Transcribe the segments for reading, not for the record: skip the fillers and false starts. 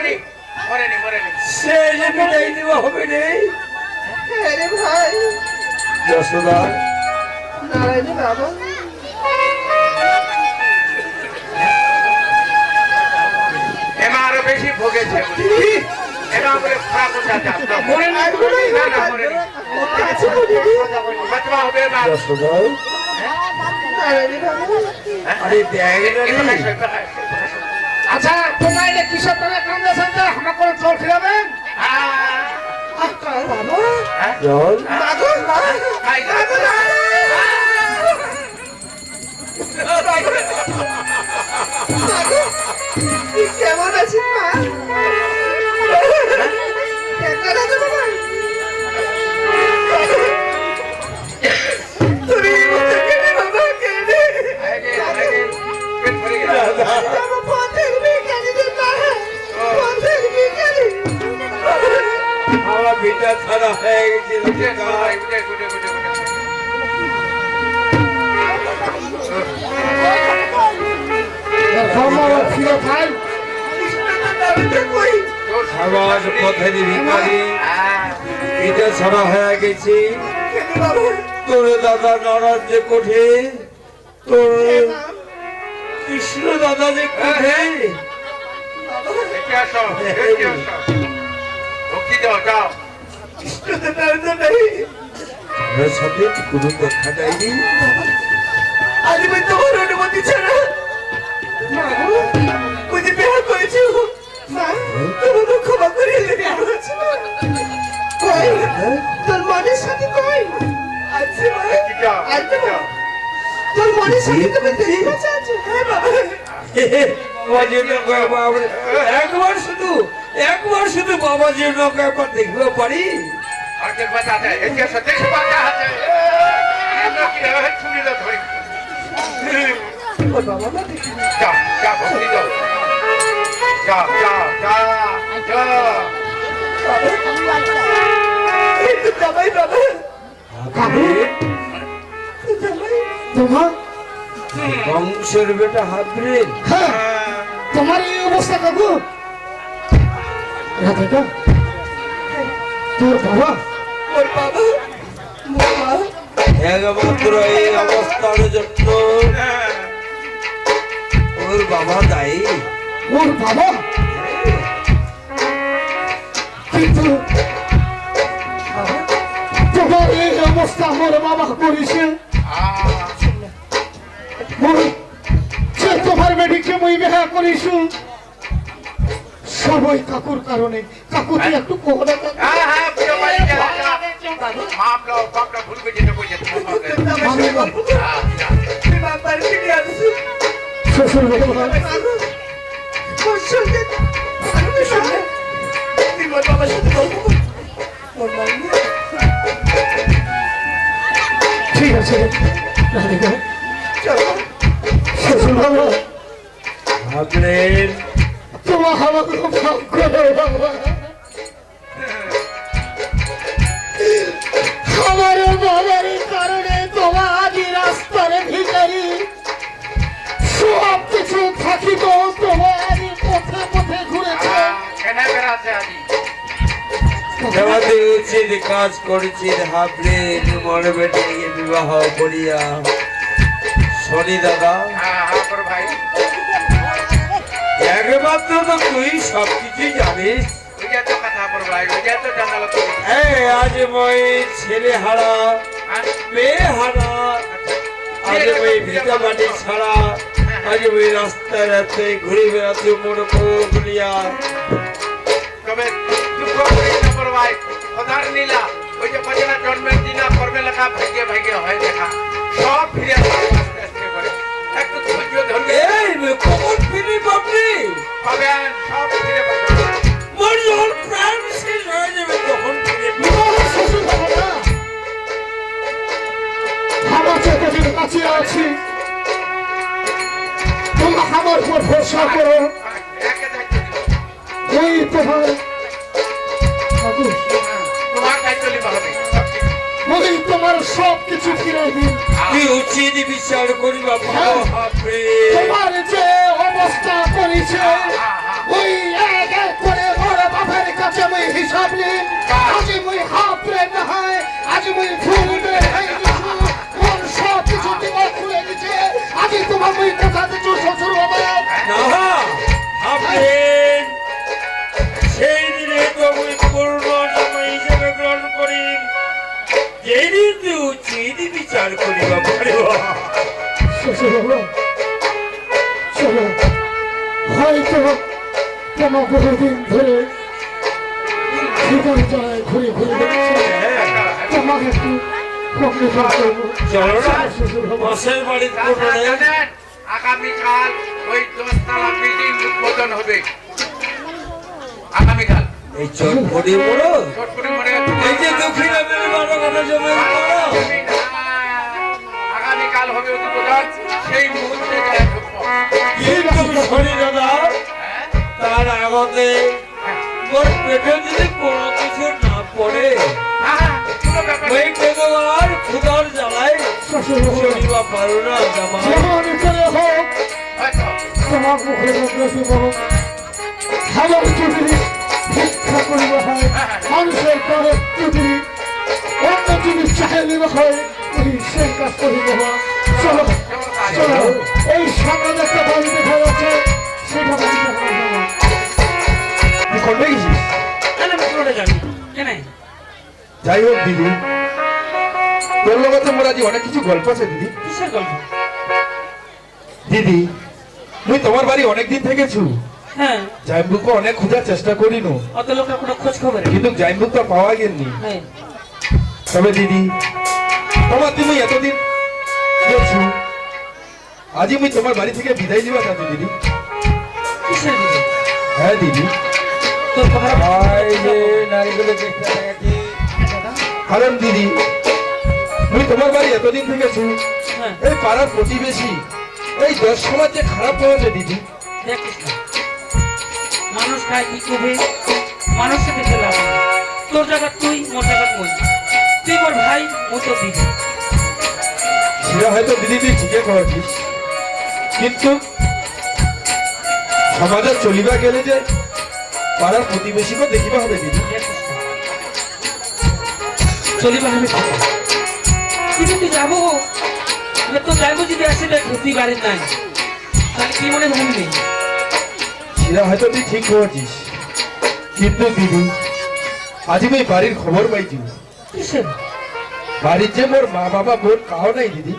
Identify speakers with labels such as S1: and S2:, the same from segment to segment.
S1: মরেনি মরেনি মরেনি
S2: সে যে বিদায় দেওয়া হবে রে
S3: আরে ভাই
S2: যশোদা
S3: নারায়ণ বাবা
S1: এমা আরো বেশি ভোগেছে এমা বলে খারাপ হচ্ছে মরে না না মরেনি বাঁচবা হবে না
S2: যশোদা
S3: নারায়ণ বাবা
S2: আরে দেখ রে
S4: আচ্ছা তোমরা এটা কিসব করে কান্দাছেন তো আমরা করে চল ফিরাবেন
S3: বাবা
S2: চল
S3: মাগো মা মাগো না মাগো তুই কেমন আছিস মা কেমন আছো বাবা তুমি কেনে বাবা কেনে বাবা পথের বিকারি দিতা পথের বিকারি
S2: আমার বেটা ছাড়া হয়ে গেছে
S4: ফিরে ভাই
S2: আমার পথের ভিখারি বেটা ছাড়া হয়ে গেছি তোর দাদা নরদ যে কোঠে তোর কৃষ্ণ দাদা যে কোঠে
S1: ভক্তি দাও যাও
S2: আমার সাথে কোনো দেখা যায়নি
S3: আমি তোমার অনুমতি ছাড়া মাগো বুঝে বিয়ে করেছি মা তোমার ক্ষমা করে কই তোর মনের সাথে কই আছে মা আছে মা তোর মনের সাথে তুমি দেখতে চাচ্ছো হ্যাঁ বাবা
S2: একবার শুধু বাবাজির নৌকা একবার দেখতে পারি
S1: আজকে বাঁচাতে একে সাথে বাঁচা আছে ছুরি দাও ধরে
S3: ও বাবা না দেখি
S1: যাও যাও ভক্তি দাও যাও যাও যাও যাও
S3: এই তো জামাই বাবা
S4: তোমার
S2: বংশের বেটা হাবরে
S4: হ্যাঁ তোমার এই অবস্থা কাকু রাধিকা তোর বাবা
S3: ওর বাবা বাবা
S2: একমাত্র এই অবস্থার জন্য ওর বাবা দায়ী
S4: ওর বাবা কিন্তু তোমার এই অবস্থা আমার বাবা করেছে সে তোমার মেডিকে মই বিহা করিছো সবই কাকুর কারণে কাকু তুই একটু কোহরা
S1: হ্যাঁ হ্যাঁ পুরো বাড়ি যাও মাপ লো বাপটা ভুল করে যেতে কই যেতে
S3: তুমি বাবার ফিরে আসছো
S4: শ্বশুর বাবা
S3: মাগো ওর সঙ্গে আমি সঙ্গে তুমি ওর বাবার সাথে গল্প করো ওর বাবা
S4: ঠিক আছে রাধিকা
S3: চলো
S4: শ্বশুর বাবা
S2: হাবরের
S4: তোমার আমাকে ভাব করো বাবা আমার বাবার কারণে তোমার আজ রাস্তার ভিতরে সব কিছু থাকিত তোমার পথে পথে ঘুরেছে
S1: কেনা বেড়াচ্ছে আজি
S2: আমাদের উচিত কাজ করেছি হাবরের মনে বেটে বিবাহ করিয়া শনি দাদা
S1: হ্যাঁ হ্যাঁ বড় ভাই
S2: একমাত্র তো তুই সবকিছুই জানিস
S1: বুঝে তো কথা বড় ভাই বুঝে তো জানালো তুমি
S2: আজ মই ছেলে হারা মেয়ে হারা আজ ওই ভিটা মাটি ছাড়া আজ ওই রাস্তায় রাস্তায় ঘুরে বেড়াতে মনে করিয়া
S1: তবে দুঃখ করিস না বড় ভাই খোদার নীলা ওই যে বাজনা জন্মের দিনা করবে লেখা ভাগ্যে ভাগ্যে হয় দেখা সব ফিরে আসবে আস্তে আস্তে করে একটু ধৈর্য ধরলে
S2: এই কখন ফিরি বাপরে
S1: পাবেন সব ফিরে পাবেন
S2: মোর যখন প্রাণ শেষ হয়ে যাবে তখন ফিরে
S4: শ্বশুর বাবা আমার চেতনের কাছে আছি তোমরা আমার উপর ভরসা করো
S1: একে দায়িত্ব দিল
S4: এই তোমার কাকু
S1: তোমার দায়িত্ব নিতে হবে সব ঠিক
S4: ওই তোমার সব কিছু ফিরে দিন
S2: তুই উচিত বিচার করিবা বাপরে
S4: তোমার যে অবস্থা করেছে ওই এক এক করে ভাবলেন আজি মই হাফলেন নহয় আজি মই ফুলবে হয়ে গেছো মোর সব কিছু তোমার খুলে গেছে আজি তোমার মই কথা দিচ্ছ শ্বশুর বাবা
S2: না আপনি সেই দিনে তো আমি পূর্ণ সময় হিসেবে গ্রহণ করি যেই দিন উচিত বিচার করিবা পারিব
S4: শ্বশুর বাবা চলো হয়তো তোমার বহুদিন ধরে ভিতর যায় ঘুরে ঘুরে দেখছে তোমাকে একটু কমিশন করবো
S2: চলো না
S4: শ্বশুর বাবা
S2: বসের বাড়ির কোনো নেই
S1: জানেন, আগামীকাল ওই 10 তলা বিল্ডিং উদ্বোধন হবে আগামীকাল
S2: এই চোট পড়ে পড়ো
S1: চটপুরে মনে
S2: এই যে দক্ষিণ আমেরিকার বারো কথা জমে পড়ো
S1: আগামীকাল হবে উদ্বোধন সেই মুহূর্তে যায় ঢুকবো।
S2: কিন্তু শনি দাদা
S1: হ্যাঁ?
S2: তার আগতে মোর পেটে যদি কোনো কিছু না পড়ে
S1: হ্যাঁ, কোনো ব্যাপার
S2: ওই
S1: নেই।
S2: পেটে আর ক্ষুধার জ্বালায়
S4: শ্বশুর বাবা
S2: শনিবা পারো না জামা
S4: যেমন করে হোক
S1: হয়তো।
S4: তোমার মুখে মুখে দিব আমার যদি ভিক্ষা করিব হয় মানুষের পরে যদি অন্য জিনিস চাইলে হয় ওই সেই কাজ করিব হয় চলো চলো এই সামনে একটা বাড়ি দেখা যাচ্ছে সেটা বাড়িতে
S3: তুই কোনটা গেছিস? যাই হোক দিদি, তোর লগতে মোর আজি অনেক কিছু গল্প আছে দিদি। দিদি, মুই তোমার বাড়ি অনেক দিন থেকেছু।
S5: হ্যাঁ
S3: জাইম্বুকে অনেক খোঁজার চেষ্টা করিনু,
S5: অত লোকের কোনো খোঁজ খবর
S3: কিন্তু জাইম্বুকটা পাওয়া গেলনি।
S5: নেই
S3: তবে দিদি, তোমার তুমি এতদিন গেছু, আজি মুই তোমার বাড়ি থেকে বিদায় দিবা চাচ্ছি দিদি।
S5: কিসের দিকে
S3: হ্যাঁ দিদি,
S5: তোর কথা
S3: কারণ দিদি, মুই তোমার বাড়ি এতদিন থেকেছু,
S5: হ্যাঁ
S3: এই পাড়ার প্রতিবেশী এই 10 সমাজ যে খারাপ হয়েছে দিদি।
S5: দেখিস না মানুষ খায় কি করবে মানুষকে দেখে লাভ নেই। তোর জায়গা তুই মোর জায়গা মই তুই মোর ভাই ও তো দিদি
S3: সেটা হয়তো দিদি তুই ঠিকই করেছিস, কিন্তু সমাজে চলিবা গেলে যে পাড়ার প্রতিবেশীকে দেখিবা হবে দিদি।
S5: দেখিস না চলিবা হবে কিন্তু তুই যাবো তো যাইবো যদি আসে দেখ তুই বাড়ির নাই তাহলে কি মনে ভাবলি
S3: সেটা হয়তো তুই ঠিক করেছিস, কিন্তু দিদি আজ আমি বাড়ির খবর পাইছি,
S5: কিসের
S3: বাড়ির যে মোর মা বাবা বোন কাও নাই দিদি।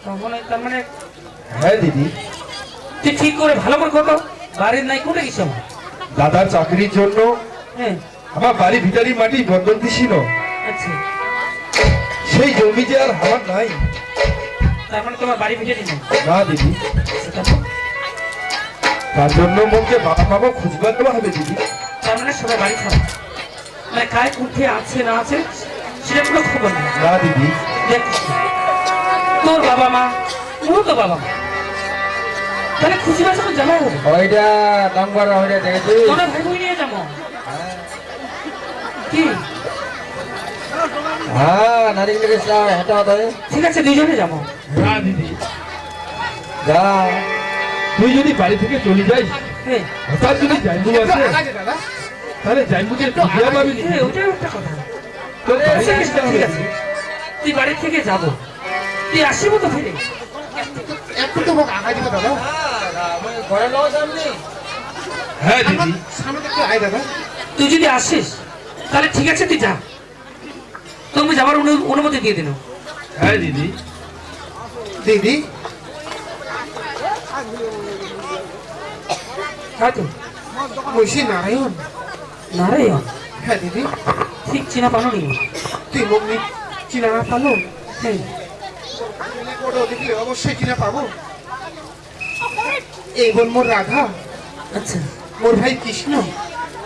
S5: তখন তার মানে
S3: হ্যাঁ দিদি,
S5: তুই ঠিক করে ভালো করে করো বাড়ির নাই কোনে গেছে আমার
S3: দাদার চাকরির জন্য
S5: হ্যাঁ
S3: আমার বাড়ি ভিটারি মাটি বন্ধন দিছিল,
S5: আচ্ছা
S3: সেই জমি যে আর আমার নাই।
S5: তার মানে তোমার বাড়ি ভিটে দিন
S3: না দিদি,
S5: সেটা তো
S3: তার জন্য মোকে বাবা বাবা খুঁজবার দেওয়া হবে দিদি।
S5: তার মানে সবাই বাড়ি খারাপ মানে কায় কুঠে আছে না আছে সেটা কোনো খবর নেই
S3: না দিদি,
S5: দেখিস না। তোর বাবা মা ওরও তো বাবা মা তাহলে খুশি বাসা তো জামাই হবে
S2: ওইটা নাম্বার ওইটা দেখেছি
S5: তোরা ভাই বই নিয়ে যাবো কি
S2: হ্যাঁ নারিকেল হেঁটা হতে
S5: ঠিক আছে দুজনে যাবো
S3: না দিদি,
S2: যা
S3: তুই যদি বাড়ি থেকে চলে যাইস,
S5: হ্যাঁ
S3: হঠাৎ যদি জাইম্বু আসে, তাহলে জাইম্বুকে খুঁজিয়া পাবি নি।
S5: হ্যাঁ ওটাও একটা কথা
S3: তোর বাড়ি
S5: ঠিক
S3: আসতে
S5: আছে,
S3: হবে
S5: ঠিক আছে তুই বাড়ি থেকে যাবো তুই আসিব তো ফিরে
S4: একটু তো মোক আগাই দিবে দাদা
S2: ঘরে লোক সামনে
S3: হ্যাঁ দিদি,
S4: সামনে একটু আয় দাদা
S5: তুই যদি আসিস তাহলে ঠিক আছে তুই যা তুমি যাবার অনুমতি দিয়ে দিন
S3: হ্যাঁ দিদি,
S4: দিদি
S5: হয়তো
S4: বলছি নারায়ণ
S5: নারায়ণ
S4: হ্যাঁ দিদি
S5: ঠিক চিনা পানো নি
S4: তুই মোক চিনা না পালো
S5: হ্যাঁ
S4: ফটো দেখলে অবশ্যই চিনা পাবো এই বোন মোর রাধা
S5: আচ্ছা
S4: মোর ভাই কৃষ্ণ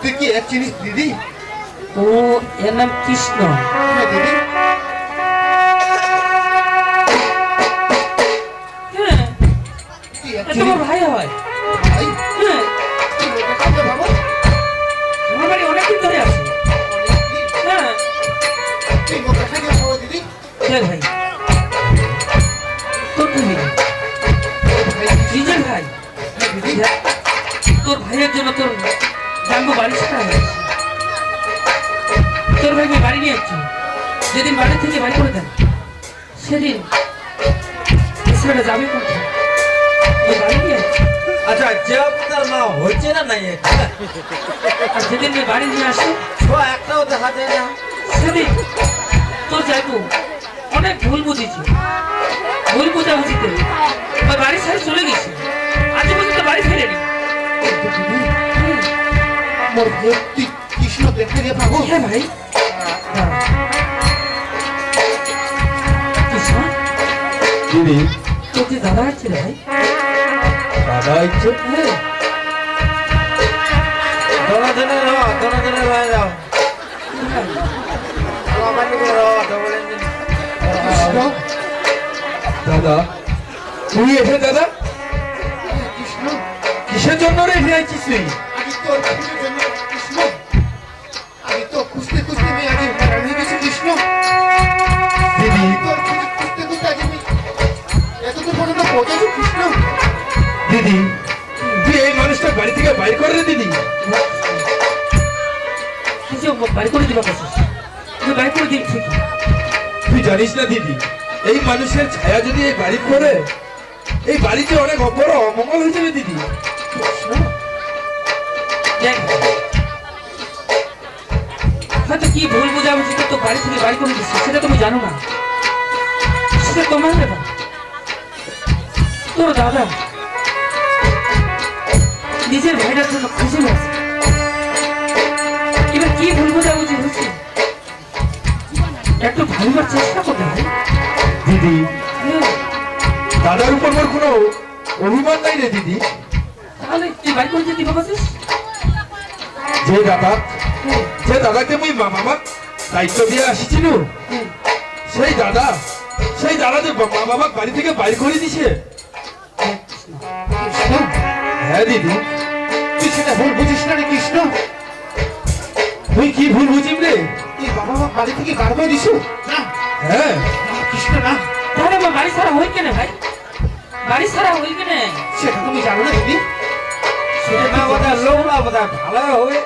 S4: তুই কি এক চিনিস দিদি
S5: ও এর নাম কৃষ্ণ
S4: হ্যাঁ দিদি
S5: হ্যাঁ
S4: তুই এক
S5: এ
S4: চিনিস
S5: তোমার ভাই হয়
S4: ভাই
S5: হ্যাঁ
S4: তুই লোকে কাউকে ভাবো
S5: আমার বাড়ি অনেকদিন ধরে আছে হ্যাঁ
S4: তুই লোকে খাইতে ভাবো দিদি
S5: হ্যাঁ ভাই তোর তুমি
S4: ভাই
S5: নিজের ভাই
S4: হ্যাঁ দিদি
S5: তোর ভাইয়ের জন্য তোর জানবো বাড়ি ছাড়া হয়েছে তোর ভাইকে বাড়ি নিয়ে যাচ্ছি, যেদিন বাড়ি থেকে বাড়ি করে দেন সেদিন ছেলেটা যাবে কোথায়? ওই বাড়ি নিয়ে যাচ্ছি।
S2: আচ্ছা যে আপনার মা হচ্ছে না নাই
S5: আর যেদিন ওই বাড়ি নিয়ে আসে
S2: একটাও দেখা যায় না।
S5: সেদিন তোর যাইবো অনেক ভুল বুঝেছি, ভুল বুঝাবুঝিতে ওই বাড়ি ছেড়ে চলে গেছে, আজ পর্যন্ত বাড়ি ফেরেনি।
S4: মোর ভক্তি কৃষ্ণ দেখে রে বাবু।
S5: হ্যাঁ ভাই, কৃষ্ণ
S3: দিদি
S5: তোর যে দাদা আছে রে ভাই।
S3: দাদা ইচ্ছে
S5: হ্যাঁ
S2: দোনো হয়ে যাও
S4: কৃষ্ণ
S3: দাদা তুই এসে দাদা
S4: কৃষ্ণ
S3: কিসের জন্য রে এসে আছিস তুই?
S4: আমি তোর খুঁজে জন্য কৃষ্ণ, আমি তো খুঁজতে খুঁজতে আমি আগে হারান হয়ে গেছি কৃষ্ণ।
S3: দিদি
S4: তোর খুঁজে খুঁজতে খুঁজতে আজ আমি এতদূর পর্যন্ত পৌঁছেছি কৃষ্ণ।
S3: দিদি তুই এই মানুষটা বাড়ি থেকে বাইর করে রে দিদি।
S5: তুই যে বাড়ি করে দিবা বসিস, তুই বাড়ি করে দিন ঠিকই।
S3: তুই জানিস না দিদি এই মানুষের ছায়া যদি এই বাড়ি পড়ে এই বাড়িতে অনেক বড় অমঙ্গল হয়ে যাবে দিদি।
S5: দেখ হয়তো কি ভুল বোঝাবুঝি তো বাড়ি থেকে বাড়ি করে দিচ্ছি, সেটা তুমি জানো না, সেটা তোমার ব্যাপার। তোর দাদা নিজের ভাইটার জন্য খুশি হয়েছে, এবার কি ভুল বোঝাবুঝি হচ্ছে একটু ভালোবার চেষ্টা করতে হবে।
S3: দিদি
S5: হ্যাঁ,
S3: দাদার উপর মোর কোনো অভিমান নাই রে দিদি।
S5: তাহলে তুই বাড়ি করে দিতে পারছিস?
S3: যে দাদাকে মুই মামা দায়িত্ব দিয়ে আসিছিল সেই দাদা যে মা বাবা বাড়ি থেকে বাইর করে দিছে।
S4: কৃষ্ণ
S3: হ্যাঁ দিদি
S4: তুই সেটা ভুল বুঝিস না রে কৃষ্ণ।
S3: তুই কি ভুল বুঝিম রে?
S4: তুই বাবা মা বাড়ি থেকে বার করে দিস না।
S3: হ্যাঁ
S4: না, কৃষ্ণ না,
S5: তাহলে আমার বাড়ি ছাড়া হই কেন ভাই? বাড়ি ছাড়া হই কেন?
S4: সেটা তুমি জানো না দিদি।
S5: সেটা
S2: না বোধহয় লোক না বোধহয় ভালো হবে।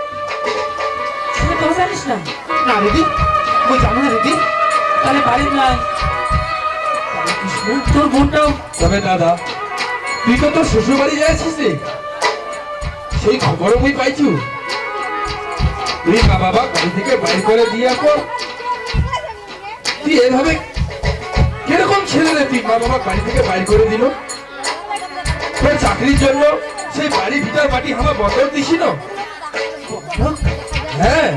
S5: সেটা তো জানিস না,
S4: না দিদি তুমি জানো না দিদি।
S5: তাহলে বাড়ি নাই
S4: কৃষ্ণ
S5: তোর বোনটাও
S3: তবে দাদা তুই তো তোর শ্বশুর বাড়ি যাচ্ছিস রে, সেই খবরও মুই পাইছু। তুই মা বাবা বাড়ি থেকে বাইর করে দিয়া পর তুই এভাবে কিরকম ছেলে রে? তুই মা বাবা বাড়ি থেকে বাইর করে দিল তোর চাকরির জন্য সেই বাড়ি ভিতর মাটি আমার বদল দিছি না। হ্যাঁ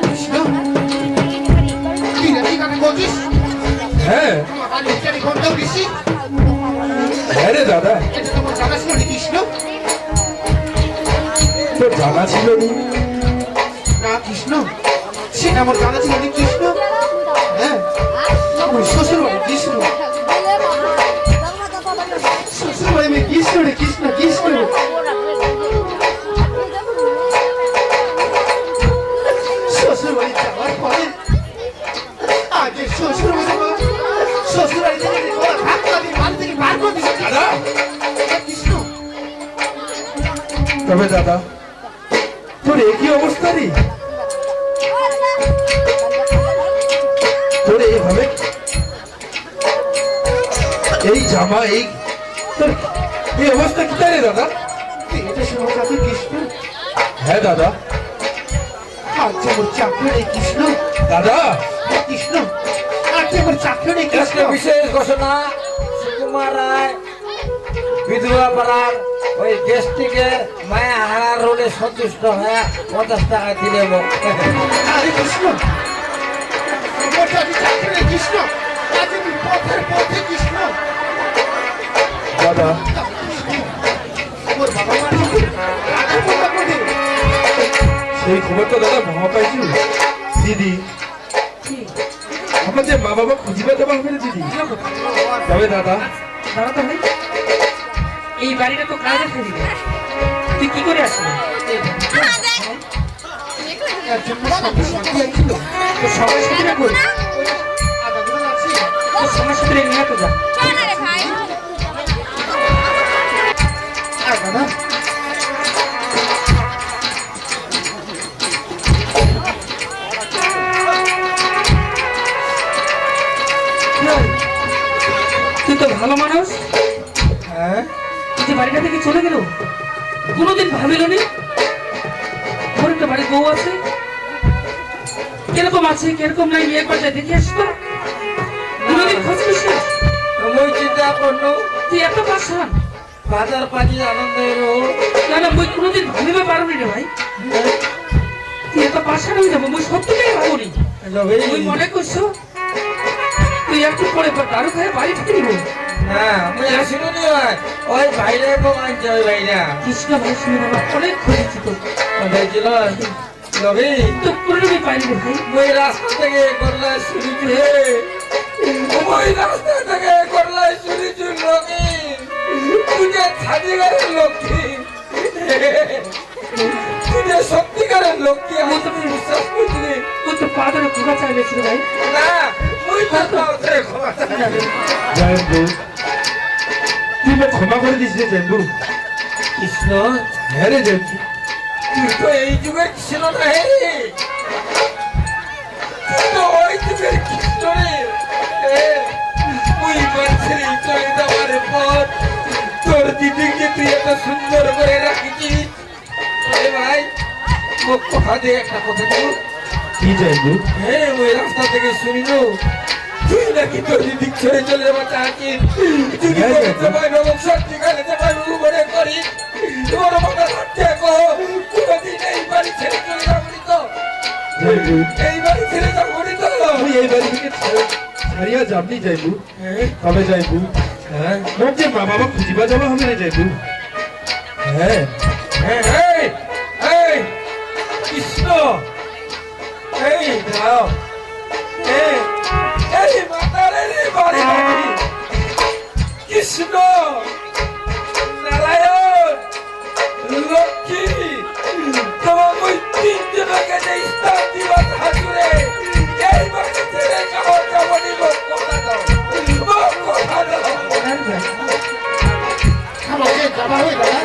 S4: কৃষ্ণ তুই নাকি কাকে বলছিস?
S3: হ্যাঁ
S4: আমার বাড়ি আমি ঘন্টাও দিছি,
S3: হ্যাঁ রে দাদা
S4: এটা তোমার জানা ছিল না কৃষ্ণ।
S3: তোর জানা ছিল নি?
S4: না কৃষ্ণ সেটা আমার জানা ছিল না কৃষ্ণ। হ্যাঁ আমার শ্বশুর বাড়ি কৃষ্ণ, শ্বশুর বাড়ি মেয়ে কৃষ্ণ রে কৃষ্ণ কৃষ্ণ। শ্বশুর বাড়ি যাওয়ার পরে আগে শ্বশুর বাড়ি থেকে ওরা ধাক্কা দিয়ে বাড়ি থেকে বার করে দিয়েছে
S3: দাদা
S4: কৃষ্ণ।
S3: তবে দাদা তোর একই অবস্থা রে? তোর এইভাবে এই জামা এই তোর এই অবস্থা কি রে দাদা?
S4: তুই এটা শোনা যাবে কৃষ্ণ?
S3: হ্যাঁ দাদা।
S4: আজ আমার চাকরি নেই কৃষ্ণ,
S3: দাদা
S4: কৃষ্ণ আজ আমার চাকরি নেই কৃষ্ণ।
S2: একটা বিশেষ ঘোষণা, সুকুমার রায় বিধবা পাড়ার ওই গেস্টিকের মায়া হারার রোলে সন্তুষ্ট হয়ে 50 টাকা দিলে
S4: আরে কৃষ্ণ আমার আজ চাকরি নেই কৃষ্ণ, আজ আমি পথের পথে কৃষ্ণ।
S3: দাদা
S4: আমার বাবা মা আমাকে রাখা বন্ধ করে দিল।
S3: সেই খবরটা দাদা মহা পাইছু দিদি। আমাদের মা বাবা খুঁজিবে দেওয়া হবে রে দিদি। তবে দাদা
S5: দাঁড়া তো ভাই, এই বাড়িটা তো কাজে ফেলি, তুই কি করে আসলি?
S4: এর জন্য সঙ্গে সঙ্গে ছিল
S5: তোর সবার সাথে কই?
S4: আধা ঘন্টা আছে।
S5: তোর সবার সাথে নিয়ে তো যা।
S4: আর দাদা
S5: তো ভালো মানুষ,
S2: হ্যাঁ
S5: যে বাড়িটা থেকে চলে গেল কোনোদিন ভাবিল নি ওর একটা বাড়ি বউ আছে, কিরকম আছে কিরকম নাই একবার যা দেখে আসতো, কোনোদিন খোঁজ নিস না?
S2: মই চিন্তা করলো
S5: তুই এত পাশান,
S2: বাজার পানি আনন্দের
S5: না না মুই কোনোদিন ভাবিবে পারবি রে ভাই, তুই এত পাশান হয়ে যাবো, মুই সত্যিই ভাবনি। তুই মনে করছো তুই একটু পরে দারু খায় বাড়ি থেকে নিব?
S2: না মই আসিব নি ওই বাইরে আনছে ওই বাইরা
S5: কৃষ্ণ ভাই শুনে বাবা অনেক খুঁজেছি তো,
S2: দেখছিল লগে
S5: তো করে নেবে পাইনি রে ভাই।
S2: মই রাস্তা থেকে করলা শুনেছি হে ওই রাস্তা থেকে করলা শুনেছি লগে তুই ছাদিগারের লক্ষ্মী তুই সত্যিকারের লক্ষ্মী আমি তো বিশ্বাস করছি
S5: ও তো পা ধরে ক্ষমা চাইলেছিল ভাই।
S2: না মই তো তাও ক্ষমা চাই
S3: জয়ম্বু তুই মোক ক্ষমা করে দিস রে জয়ম্বু।
S2: কৃষ্ণ
S3: হ্যাঁ রে জয়ম্বু,
S2: তুই তো এই যুগের ছিল না হে তুই তো ওই যুগের কৃষ্ণ রে ওই বাচ্চারে চলে যাওয়ার পর তোর দিদিকে তুই এত সুন্দর করে রাখিছিস ভাই মুখ কথা দিয়ে একটা কথা বল
S3: কি জয়ম্বু?
S2: হ্যাঁ ওই রাস্তা থেকে শুনিল তুই নাকি তোর দিদি ছেড়ে চলে যাওয়া চাচ্ছিস যদি
S3: হ্যাঁ,
S2: করতে পারি সত্যিকারে তোমার উপরে করি তোমার মাথা থাকতে কোনোদিন এই বাড়ি ছেড়ে চলে যাবি তো
S3: জয়ম্বু
S2: এই বাড়ি ছেড়ে যাবি তো
S3: তুই এই বাড়ি থেকে ছাড়িয়া যাবনি জয়ম্বু,
S2: হ্যাঁ
S3: তবে জয়ম্বু
S2: হ্যাঁ
S3: মোক যে মা বাবা খুঁজিবা যাবা হবে না জয়ম্বু। হ্যাঁ
S2: হ্যাঁ এই এই কৃষ্ণ এই দাও এই এই মাতারের বাড়ি নাকি কৃষ্ণ নারায়ণ লক্ষ্মী তোমার ওই তিনজনকে যে স্থান দিবা হাজুরে এই বাড়ি ছেড়ে যাওয়ার যাবনি লোক কথা দাও লোক কথা দাও
S4: আমাকে যাবা হয়ে দাদা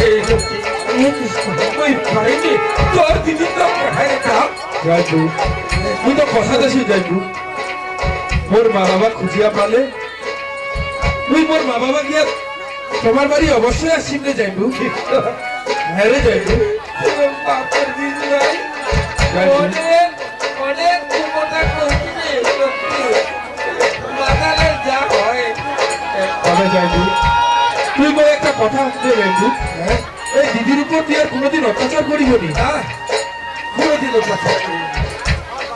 S2: এই লক্ষ্মী
S5: হে কৃষ্ণ,
S2: ওই পাইনি তোর দিদি তো কোথায় যাও
S3: জয়ম্বু তুই তো কথা দিস জয়ম্বু, মোর মা বাবা খুঁজিয়া পালে তুই মোর মা বাবা গিয়া তোমার বাড়ি অবশ্যই আসিম রে জয়ম্বু। হ্যাঁ রে জয়ম্বু,
S2: বাপের দিদি ভাই
S3: জয়ম্বু
S2: অনেক অনেক কথা কইছিস লক্ষ্মী মাতালে যা হয়
S3: তবে জয়ম্বু তুই মোর একটা কথা আছে জয়ম্বু, এই দিদির উপর তুই আর কোনোদিন অত্যাচার করিবনি।
S2: কোনোদিনও কথা